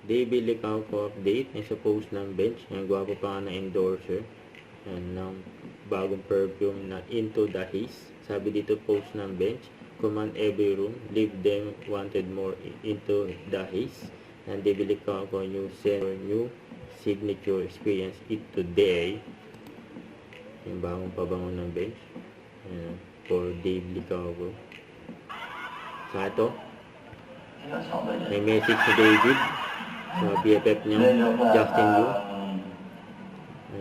David Licauco update. Yung sa post ng bench. Yung gwapo pa nga na endorser. Yan, ng bagong perfume na Into the Haze. Sabi dito post ng bench. Command every room. Leave them wanted more into the haze. And David Licauco new signature experience it today. Yung bagong pabango ng bench. Yan, for David Licauco. Sa ito. May message si David sa BFF niya, Justin Liu.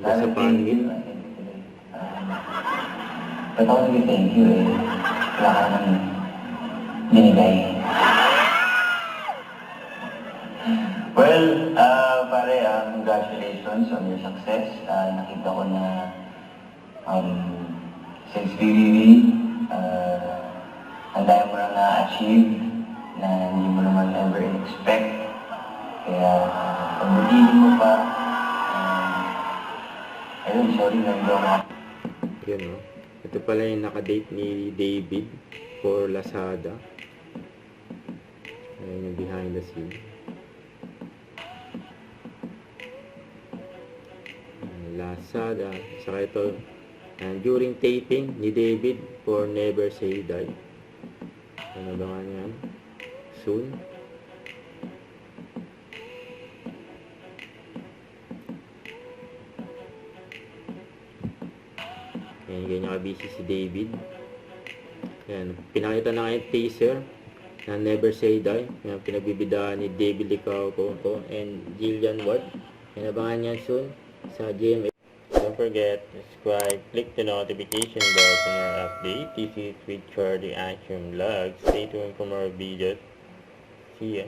Nandiyan sa panmit. Ba't ako nag-thank you eh? Wala ka naman binigay. Well, pare, congratulations on your success. Nakita ko na since BBB, ang dami mo na na-achieve na hindi mo naman ever expect. Kaya, pagbutihin mo pa, ayun, sorry lang daw ako. Yun, no? Ito pala yung nakadate ni David for Lazada. Ayun yung behind the scene. Lazada. Saka ito, during taping ni David for Never Say Die. Ano ba nga yan? Soon. Yan, ganyan ka-busy si David. Yan, pinakita na ngayon teaser na Never Say Die. Yan, pinagbibidaan ni David Licauco and Jillian Ward. Yan, abangan yan soon sa GMA. Don't forget to subscribe, click the notification bell for more updates. This is with Charlie Action Vlog. Stay tuned for more videos. See ya.